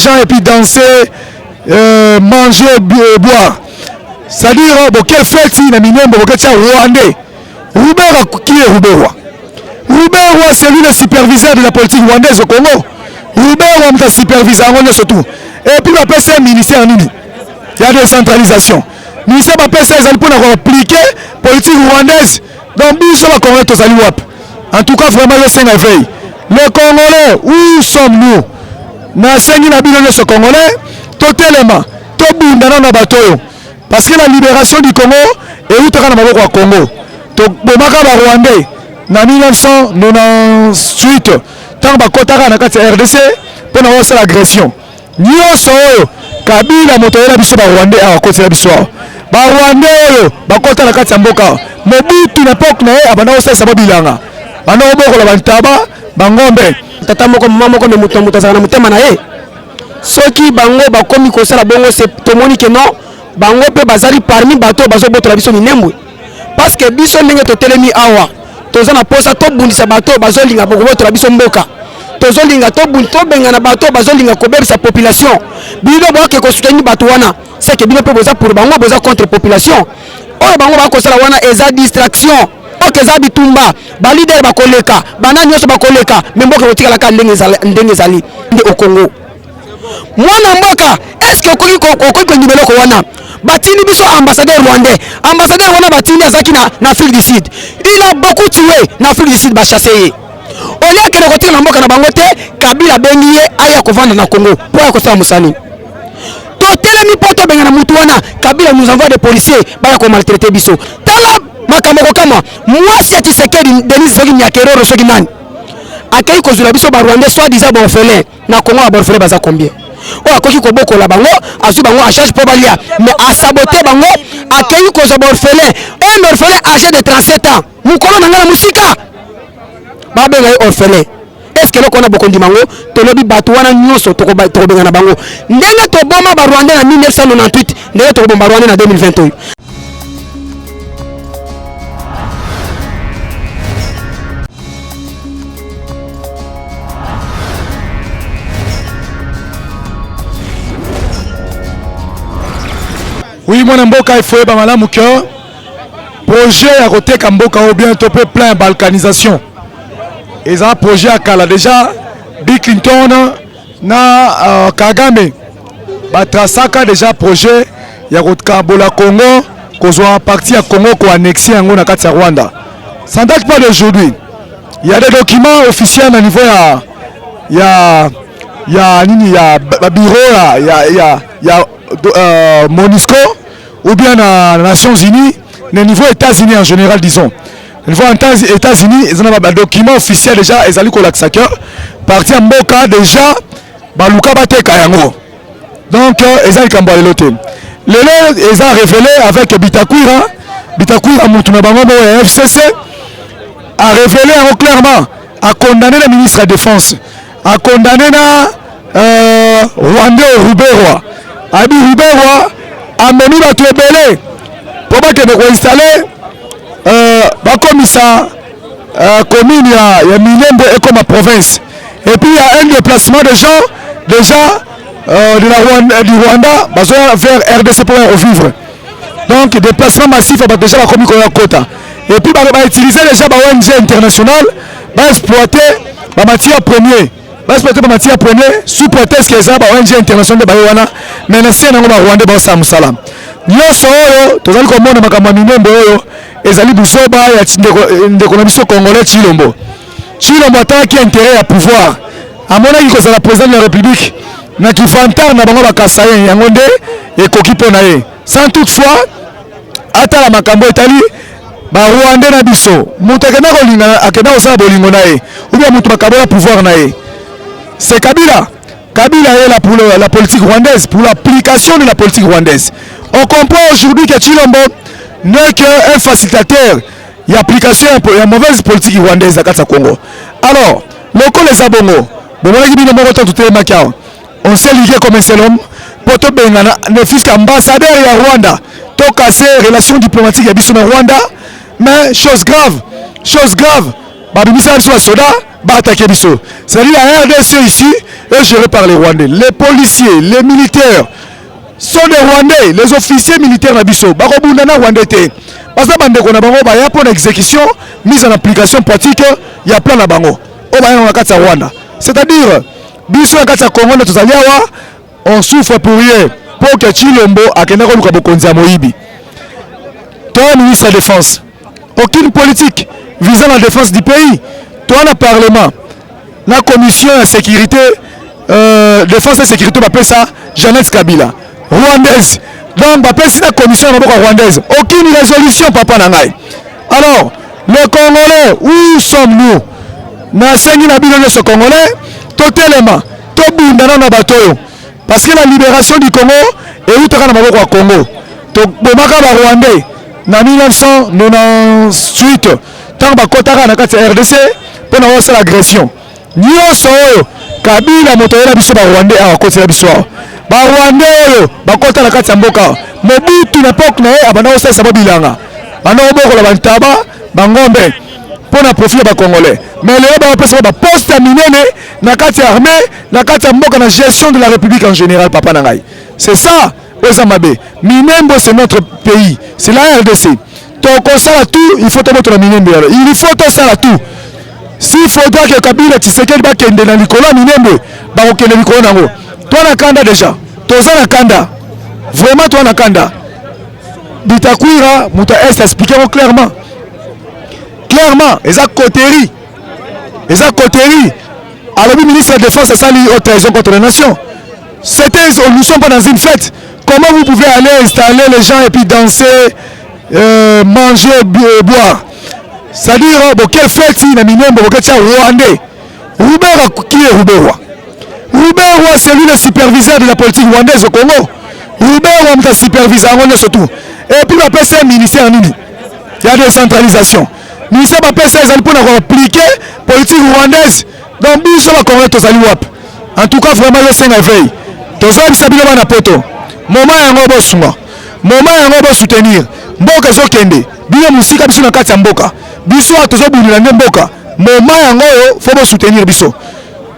gens et puis danser, manger, boire. C'est-à-dire, bon, quelle fête il y a Minembo, quel Rwandais. Roubert, qui est Roubert? Roubert, c'est lui le superviseur de la politique rwandaise au Congo. Roubert, on est superviseur, on est surtout. Et puis, on appelle ça un ministère en Nini. Il y a des centralisations. Le ministère appelle ça, ils allaient pour appliquer la politique rwandaise. Donc, nous sommes à Congo, tous à en tout cas, vraiment, c'est un éveil. Les Congolais, où sommes-nous? Nasengi na bino ce Congolais, totalement, tobundana na batoyo. Parce que la libération du Congo est où na maboko ya Congo. To bomaka ba Rwandais na 1998 tant bakotaka na kati RDC pour na wasa l'agression. Nyonso oyo Kabila motoyela biso ba Rwandais a kotela biso. Ba Rwandais oyo bakota na kati ya mboka. Mobutu na pok na ye abana osesa babilanga. Bana oboko la bantaba bangombe. Tata moko mama moko ne muto muto na mutema na ye soki bango bakomi kosala bongo c'est tomoni que non bango pe bazali parmi bato bazo botola biso minembwe parce que biso ndenge totelemi awa toza na posa to bundisa bato bazo linga boko botola biso mboka tozo linga to bunto to benga na bato bazo linga kobebisa population bino boke ko soutenir bato wana c'est que bino pe boza pour bango boza contre population oyo bango ba kosala wana eza distraction eza bitumba ba leader bakoleka bana nyonso bakoleka memboka kotikala ka ndenge ezali nde au Congo mwana mboka est-ce que okoki ko nibeloko wana batini biso ambassadeur rwandais ambassadeur wana batini azaki na Afrique du Sud il a beaucoup tué na Afrique du Sud ba chasser olia kene kotika na mboka na bango te Kabila bengi ye aya kovanda na Congo po ya kosala musani totelemi poto benga na mutu wana Kabila nous envoie des policiers baya ko maltraiter biso tala makamoko kama mwasi ya Tshisekedi Denis Soki Nyakeroro soki nani akei kozula biso ba Rwandais soit disant ba orphelin na Congo ba orphelin baza combien o akoki koboko la bango azu bango en charge pour balia mais a saboter bango akei kozula ba orphelin un orphelin âgé de 37 ans mukolo na ngala musika ba benga orphelin est-ce que lokona bokondi bango tolobi bato wana nyonso tokobenga na bango ndenge toboma ba Rwandais na 1998 ndenge tokobomba Rwandais na 2021. Oui, moi, Mboka, il faut que le projet à côté Kamboka ou bien topé plein balkanisation. Et ça, projet à Kala déjà, Bill Clinton, na Kagame, Batrasaka déjà projet, il y a Bola Congo, qu'on soit parti à Congo, qu'on annexé en Rwanda. Ça ne date pas d'aujourd'hui. Il y a des documents officiels au niveau, il y a bureau, il y a MONUSCO ou bien les Nations Unies, le niveau États-Unis en général, disons. Le niveau États-Unis, ils ont un document officiel déjà, ils ont un parti en Mboka déjà, Baluka Bateka Yango. Donc, ils ont un l'hôtel. Les ils ont révélé avec Bitakwira Moutunabango et FCC, a révélé clairement, a condamné le ministre de la Défense, a condamné Rwandais Ruberwa. Abi Ruberwa a mené la Tébélé pour que installer commissaire commune ya Minembwe et comme province. Et puis il y a un déplacement de gens déjà du Rwanda vers RDC pour revivre. Donc déplacement massif déjà la commune à Kota. Et puis on va utiliser déjà la ONG internationale pour exploiter la matière première. Respecter matière première sous prétexte que ça ONG internationale de Baïwana mais na sena ngoma Rwanda ba sa musala nyonso oyo tozali komona makambo Minembwe oyo ezali busoba ya ndeko na biso Congolais Chilombo ataki intérêt à pouvoir amona ki kozala président de la République na kifantar na bango bakasaye yango nde ekoki pona ye sans toutefois ata la makambo etali ba Rwanda na biso mutu akenda kolinga akenda kosala bolingo na ye ou bien mutu makambo ya pouvoir na ye. C'est Kabila. Kabila est là pour la politique rwandaise, pour l'application de la politique rwandaise. On comprend aujourd'hui que Chilombo n'est qu'un facilitateur de l'application de la mauvaise politique rwandaise à Congo. Alors, le les abongo, on s'est ligué comme un seul homme pour te bengana, ne fût qu'ambassadeur de Rwanda, to casser relations diplomatiques avec le Rwanda, mais chose grave, babimisa sur la soda, attaqué biso. C'est-à-dire la RDC ici est gérée par les Rwandais. Les policiers, les militaires sont des Rwandais. Les officiers militaires na biso. Bakobundana Rwandais te. Parce que bande kona bango ba ya pour l'exécution, mise en application pratique, il y a plein na bango. O ba ya na kati Rwanda. C'est-à-dire biso na kati Congo na tozaliawa, on souffre pour rien. Pour que Chilombo akenda ko luka bokonzi ya Moyibi. Toi ministre de la Défense. Aucune politique visant la défense du pays. Toi, le Parlement, la commission de sécurité, défense et sécurité, on appelle ça Jeannette Kabila, rwandaise. Donc, on appelle ça la commission rwandaise. Aucune résolution, papa Nangaï. Alors, les Congolais, où sommes-nous? Dans ce Congolais, totalement, tout le monde dans bateau. Parce que la libération du Congo est où tu as au Congo. Donc, le Rwandais, en 1998, tant que Kotara na kati RDC pour na wasa l'agression. Nyonso oyo Kabila motoyela biso ba Rwandais a koti la biso. Ba Rwandais oyo ba kota na kati ya mboka. Mobutu na pok na e abana wasa sabo bilanga. Bana oboko la bantaba bangombe pour na profil ba Congolais. Mais les ba pesa ba poste minene na kati ya armée, na kati ya mboka na gestion de la République en général papa na ngai. C'est ça Ozamabe. Minembo c'est notre pays, c'est la RDC. Donc ça tout, il faut tout mettre Minembo. Il faut tout ça tout. S'il faudra que Kabila Tshisekedi ba kende na likolo Minembo, ba okende likolo nango. Toi na kanda déjà. Toza na kanda. Vraiment toi na kanda. Bitakwira muta est expliquer clairement. Clairement, eza coterie. Eza coterie. Alors le ministre de la Défense a sali haute trahison contre la nation. C'était nous sommes pas dans une fête. Comment vous pouvez aller installer les gens et puis danser, manger, boire? C'est-à-dire, quelle fête il y a Minembo, quel Rwandais? Roubaix, qui est Roubaix? Roubaix, c'est lui le superviseur de la politique rwandaise au Congo. Roubaix, c'est le superviseur surtout. Et puis, il y a un ministère, il y a des centralisations. Le ministère de la PCS pour appliquer la politique rwandaise. Donc, il y a un Congo, en tout cas, vraiment, c'est un veille. Tous les gens qui poto. Moment yango bosunga. Moment yango bo soutenir. Mboka zo kende. Bino musika biso na kati ya mboka. Biso atozo bunila ne mboka. Moment yango faut bo soutenir biso.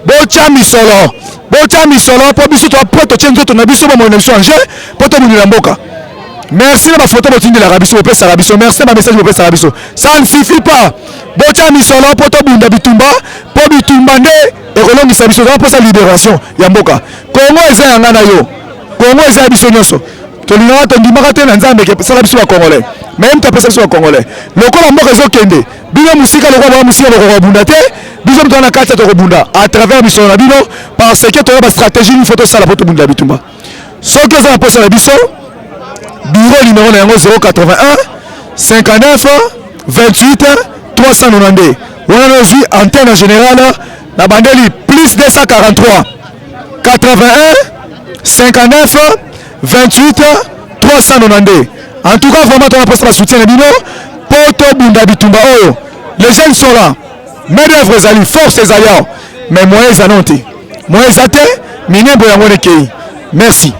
Bocha misolo. Bocha misolo po biso to poto chenzo to na biso ba mona biso anje po to bunila mboka. Merci na ba photo botindi la rabiso pe sa rabiso. Merci na message pe sa rabiso. Ça ne suffit pas. Bocha misolo po to bunda bitumba, po bitumba nde ekolongisa biso po sa libération ya mboka. Congo eza yanga na yo. Congo eza biso nyonso. Tolingaka tondimaka te na nzambe ke sala biso ba Congolais. Même ta pesa biso ba Congolais. Lokola mboka ezokende. Bino musika lokola musika lokola bunda te. Biso mto na kati to bunda à travers biso na bino parce que to ba stratégie une photo sala poto bunda bitumba. Soki eza na posa na biso bureau numéro na yango 081 59 28 392. Wana nozi antenne générale na bandeli plus 243 81 59 28 392. En tout cas, vraiment, on a posté la soutien de Bino. Poto Bunda Bitumba Oyo. Les jeunes sont là. Mes œuvres zali, force et ailleurs. Mais moi, ils annontent. Moi, ils attendent. Minembo Yangone Kei. Merci.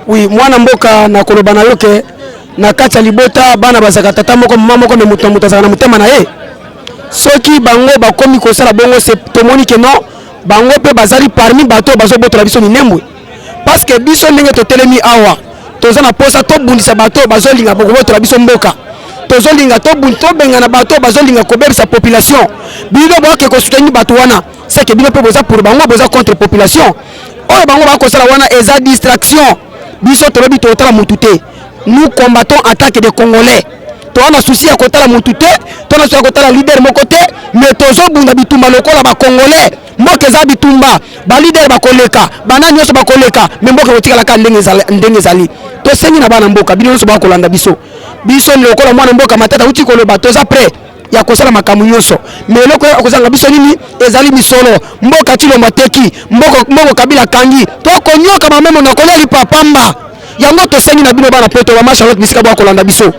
Oui, moi, Namboka, Nakoloba Nayoke, Nakacha Libota, Bana Bazaka Tata Moko, Mamoko, Mutamuta Zana Mutema Nae. Soki Bango, Bakomi Kosala Bongo, c'est Tomoni que non. Bango peut bazali parmi bateau, bazo boto la biso Minembo. Parce que biso ndenge to telemi awa toza na posa to bundisa bato bazolinga bokoboto la biso mboka tozolinga to bunto to benga na bato bazolinga kobebisa population bino boke ko soutenir bato wana c'est que bino pe boza pour bango boza contre population oyo bango ba ko sala wana eza distraction biso to lobi to tala mutu te nous combattons attaque des Congolais to na souci ya kotala mutu te to na souci ya kotala leader moko te mais tozo bunda bitumba lokola ba Congolais mboka za bitumba ba leader bakoleka bana nyonso bakoleka mais mboka kotikala ka ndenge zali to sengi na bana mboka bino nyonso bakolanda biso lokola mwana mboka matata uti koloba toza prêt ya kosala makambo nyonso mais loko akozanga biso nini ezali misolo mboka Chilombo teki mboka Kabila kangi to konyoka mamemo na kolia lipapamba yango to sengi na bino bana poto wa Charlotte bisika bakolanda biso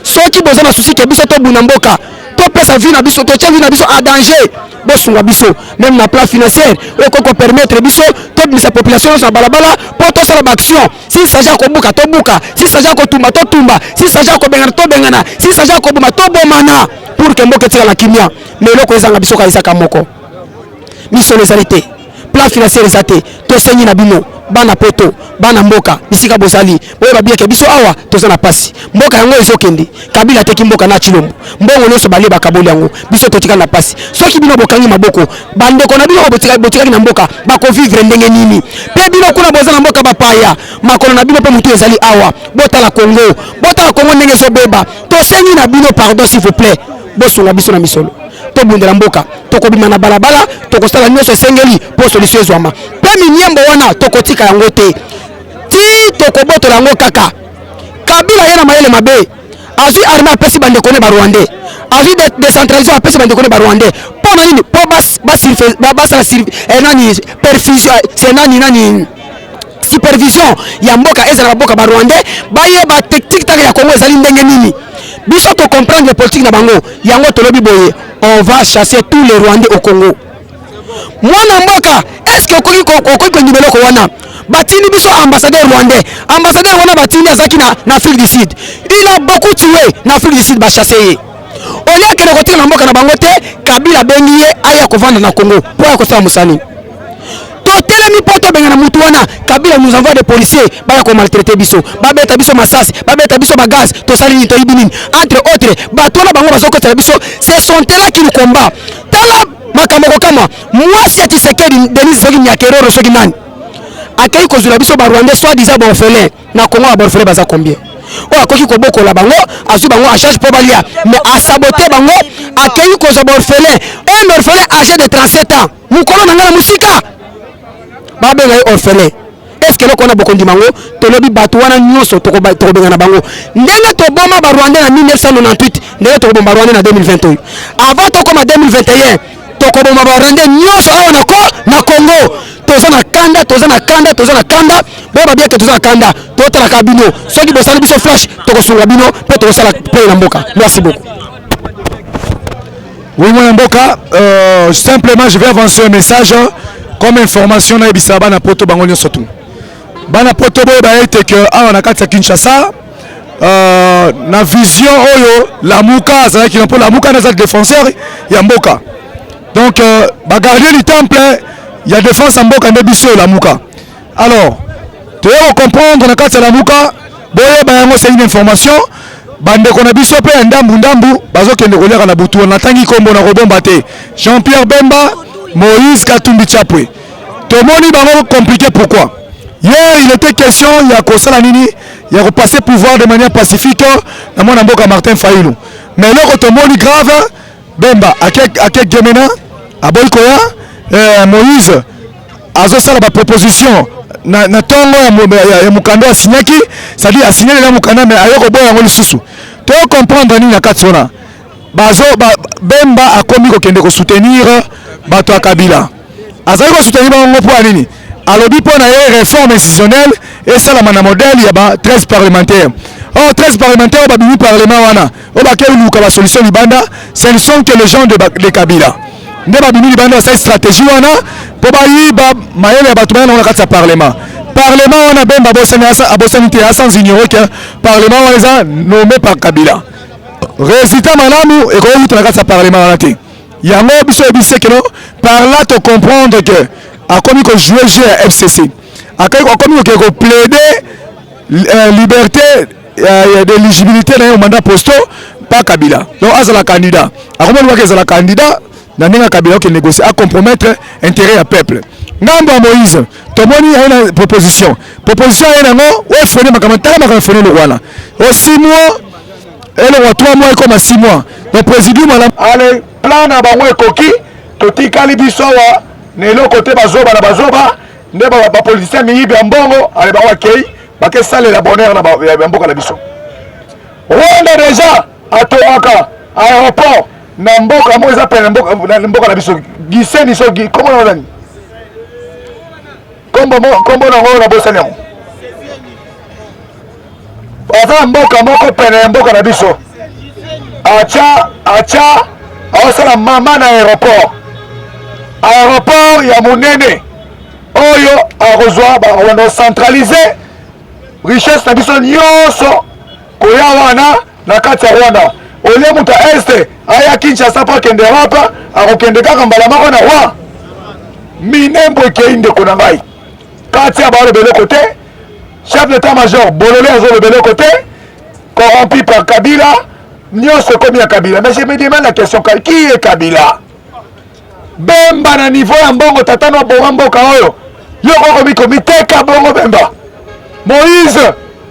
soki boza na souci ke biso to buna mboka to pesa vie na biso to tia vie na biso en danger bosunga biso même na plan financier oko permettre biso to bisa population sa balabala pour to sala action si s'agit ko buka to buka si s'agit ko tumba to tumba si s'agit ko bengana to bengana si s'agit ko boma to bomana pour que mboka tia la kimia mais loko ezanga biso ka isaka moko mission les arrêtés plan financier les athées to senyi na bino bana poto bana mboka bisika bozali boye babieke biso awa toza na pasi mboka yango ezokende Kabila teki mboka na Chilombo mbongo nyonso balie bakaboli yango biso totika na pasi soki bino bokangi maboko bandeko na bino botikaki na mboka bakovivre ndenge nini pe bino kuna boza na mboka bapaya makolo na bino pe mutu ezali awa botala Congo ndenge ezobeba tosengi na bino pardon s'il vous plaît bosunga biso na misolo tobundela mboka tokobima na balabala tokosala nyonso esengeli po solution ezwama pe minyembo wana tokotika yango te ti tokobotola yango kaka Kabila ye na mayele mabe azwi armée apesi bandeko ne barwandais azwi décentralisation apesi bandeko ne barwandais mpo na nini po basala perfusion c'est nani supervision ya mboka ezala baboka barwandais bayeba tiktak ya Congo ezali ndenge nini biso to comprendre politique na bango yango tolobi boye on va chasser tous les Rwandais au Congo mwana mboka est-ce que okoki kondimela ko wana batini biso ambassadeur rwandais wana batini azaki na Afrique du Sud il a beaucoup tué na Afrique du Sud ba chasser ye olia kele kotika na mboka na bango te Kabila bengi ye aya kovanda na Congo po ya kosala musani totelemi po tobenga na mutu wana Kabila nous envoie des policiers baya ko maltraiter biso babeta biso masasi babeta biso bagaz tosali ni toyibi nini entre autres bato na bango bazokotela biso c'est son terrain qui nous combat tala makambo kama mwasi ya Tshisekedi Denis Soki Nyakeroro soki nani akei kozula biso ba Rwandais soit disant ba orphelin na Congo ba orphelin baza combien o akoki kobokola bango azu bango a charge po balia mais a saboter bango akei kozwa ba orphelin un orphelin âgé de 37 ans mukolo na ngala musika babenga ye orphelin est-ce que lokona bokondi mango tolobi bato wana nyonso tokobenga na bango ndenge toboma ba Rwandais na 1998 ndenge tokoboma ba Rwandais na 2021 avant tokoma 2021 tokoboma ba Rwandais nyonso awa na Congo toza na kanda boba bien que toza na kanda totala ka bino soki bosala biso flash tokosunga bino pe tokosala pe na mboka. Merci beaucoup. Oui, mon mboka, simplement je vais avancer un message comme information na ebisa bana poto bango nyonso tu bana poto boye ba ete que awa na kati ya Kinshasa na vision oyo Lamuka azalaki na po Lamuka na za défenseur ya mboka donc ba gardien du temple ya défense ya mboka nde biso Lamuka. Alors tu dois comprendre na kati ya Lamuka boye ba yango c'est une information bandeko na biso pe ndambu bazokende koleka na butu na tangi kombo na kobomba te Jean-Pierre Bemba Moïse Katumbi Chapwe. Tout le monde est compliqué. Pourquoi? Hier, il était question, il y a Kosala Nini, il y a repassé pouvoir de manière pacifique dans mon amboka Martin Fayoulou. Mais là, tout le monde est grave. Bemba, à quel Gemena, à Boykoya, Moïse, a fait la proposition. Na tongo ya mukando asinyaki, c'est-à-dire asigné na mukanda mais ayoko boya ngoli susu. Tu comprendre nini na katsona. Bemba a commis ko kende ko soutenir bato ya Kabila azali ko soutenir bango po nini alobi po na ye réforme institutionnelle et ça la mana modèle ya ba 13 parlementaires. 13 parlementaires ba bimi parlement wana o ba kelu luka ba solution libanda ce ne sont que les gens de Kabila nde ba bimi libanda sa stratégie wana po ba yi ba mayele ya bato bana na kati ya parlement wana Bemba abosani te sans ignorer que parlement wana nommé par Kabila. Résultat malamu et qu'on na kati ya parlement wana te yango biso ebise que par là te comprendre que a commis que jouer à FCC a commis que plaider liberté d'éligibilité dans un mandat posto par Kabila donc azala candidat a commis que azala candidat dans un Kabila qui négocie à compromettre intérêt à peuple ngambo Moïse tomoni a une proposition a nango ouais fone makamata makamafone le wana au 6 mois et le 3 mois comme à 6 mois le président madame allez plan na bango ekoki totikali biso wa nelo côté bazoba na bazoba nde ba politicien mingi bya mbongo ale ba wakei bake sale la bonheur na ba mboka na biso Rwanda déjà atoaka aéroport na mboka mo eza pena mboka na biso giseni so comment on dit kombo na ngo na bosani ngo ata mboka moko pena mboka na biso acha awasala mama na aéroport ya monene oyo akozwa bawanda centraliser richesse na biso nyonso koya wana na kati ya Rwanda olie mutu este aya Kinshasa pa kende rapa akokende kaka mbala moko na wa Minembo ekei ndeko na ngai kati ya balobele côté chef d'état-major Bololé azolobele côté corrompu par Kabila nyonso komi ya Kabila. Mais je me demande la question, qui est Kabila? Bemba na niveau ya mbongo tatano bongo mboka oyo yoko komi teka bongo Bemba. Moïse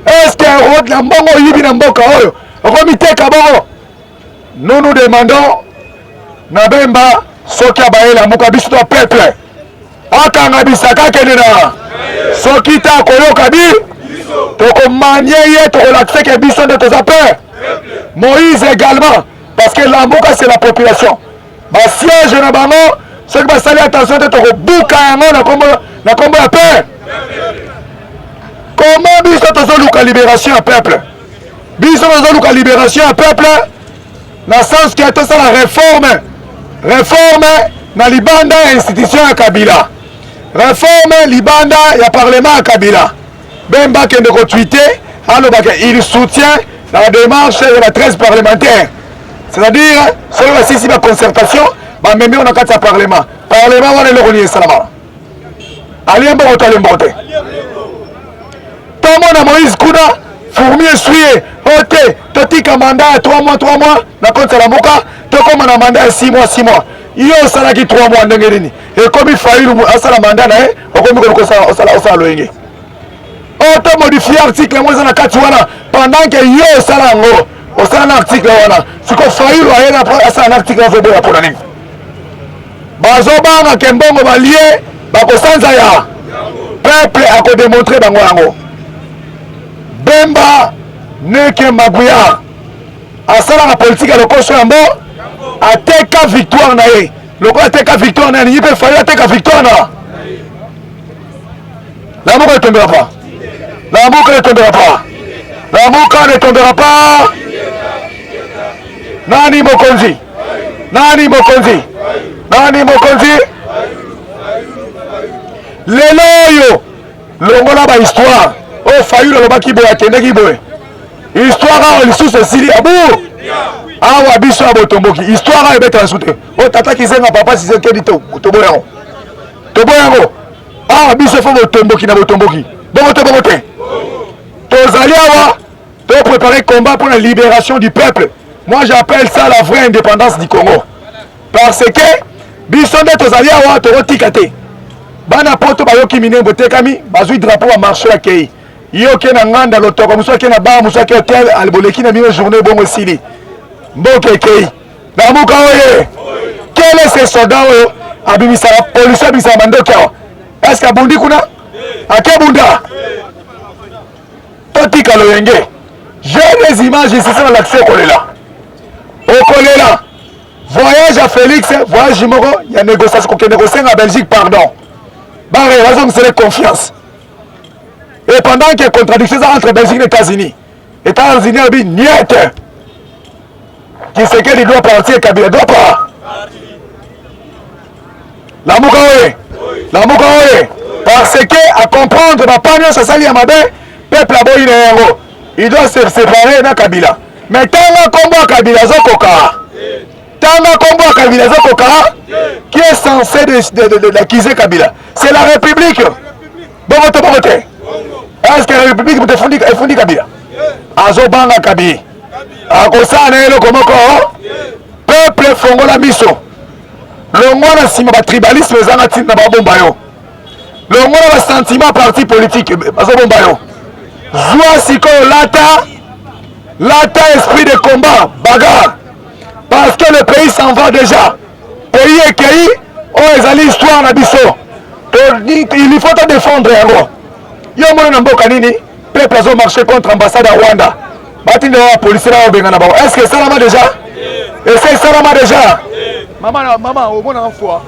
est-ce que road na mbongo yibi na mboka oyo komi teka bongo? Nous demandons na Bemba soki abayela mboka biso to peuple akanga bisaka kende na soki ta koyoka bi tokomanye ye tokolakise ke biso nde toza peur. Moïse également parce que la mboka c'est la population. Ba siège na bango soki basali attention te tokobuka yango na kombo ya peur. Comment biso tozoluka libération ya peuple? Biso tozoluka libération ya peuple na sens que tosala réforme na libanda ya institution ya Kabila, réforme libanda ya parlement ya Kabila. Bemba kende ko tweeter alobaka il soutient la démarche de la 13 parlementaire, c'est-à-dire sur la sixième concertation ba meme on a kati ya parlement wana le ronier salama aliembo otalembote tomo na Moïse kuna fourmi essuyer ote totika mandat ya 3 mois na compte la mboka tokoma na mandat ya 6 mois iyo salaki 3 mois ndenge nini ekomi fayilu asala mandat na okomi ko osala loyenge auto modifier article mo na kati wana pendant que yo sala ngo osala na article wana siko fayilu ayena asala na article zo boya pona nini bazo banga kembongo balie bakosanza ya peuple ako démontrer bango yango. Bemba neke Maguya asala na politique ya lokoso yambo ateka victoire na ye loko ateka victoire na ye pe fayilu ateka victoire na la mboka ne tombera pas. La mboka ne tombera pas. La mboka ne tombera pas. Nani mokonzi? Nani mokonzi? Nani mokonzi? Lelo yo longola ba histoire. Oh Fayulu lobaki boya kendeki boye. Histoire a lisusu esili abu. Awa biso abotomboki. Histoire a ebeta nsute. Oh tata kizenga papa si zekedi to toboyango. Toboyango. Awa biso fo botomboki na botomboki. Bongo te. Tozali awa to préparer combat pour la libération du peuple. Moi j'appelle ça la vraie indépendance du Congo. Parce que biso nde tozali awa tokotika te. Bana poto bayoki minembo tekami bazui drapeau a marché à kei. Yoke na nganda lotoko muso ke na ba muso ke hotel alboleki na mino journée bongo sili. Mboke kei. Na muka oye. Quel est ce soldat oyo abimisa la police abimisa mandoka? Est-ce que abundi kuna? Akebunda. Totika loyenge. J'ai des images ici sur l'accès Kolela. Au Kolela. Voyage à Félix, voyage Jimoro, il y a négociation qu'on négocie en Belgique, pardon. Bah, raison que c'est la confiance. Et pendant qu'il y a contradiction entre Belgique et États-Unis, États-Unis a dit niet. Qui sait qu'il doit partir, Kabila doit pas. La Moukaoé. La Moukaoé. Parce que à comprendre ma panne, ça s'allie à ma baie, peuple à Boïnéro. Il doit se séparer de Kabila. Mais tant qu'on voit Kabila Zokoka, qui est censé d'accuser Kabila, c'est la République. Bon, est-ce que la République peut fonder Kabila? Azobanga Kabila. Akosane le komoko. Peuple fongola miso. Longwana sima ba tribalisme zanga tina ba bomba yo. Longwana ba sentiment parti politique azobomba yo. Joie siko lata esprit de combat, bagarre. Parce que le pays s'en va déjà. Pays et pays, oh, ils allaient histoire na biso. Il faut te défendre yango. Yo mona na mboka nini? Peuple azo marché contre l'ambassade à Rwanda. Batinde wa police na benga na ba. Est-ce que ça l'a déjà? Est-ce que ça l'a déjà? Maman, au moins en foi.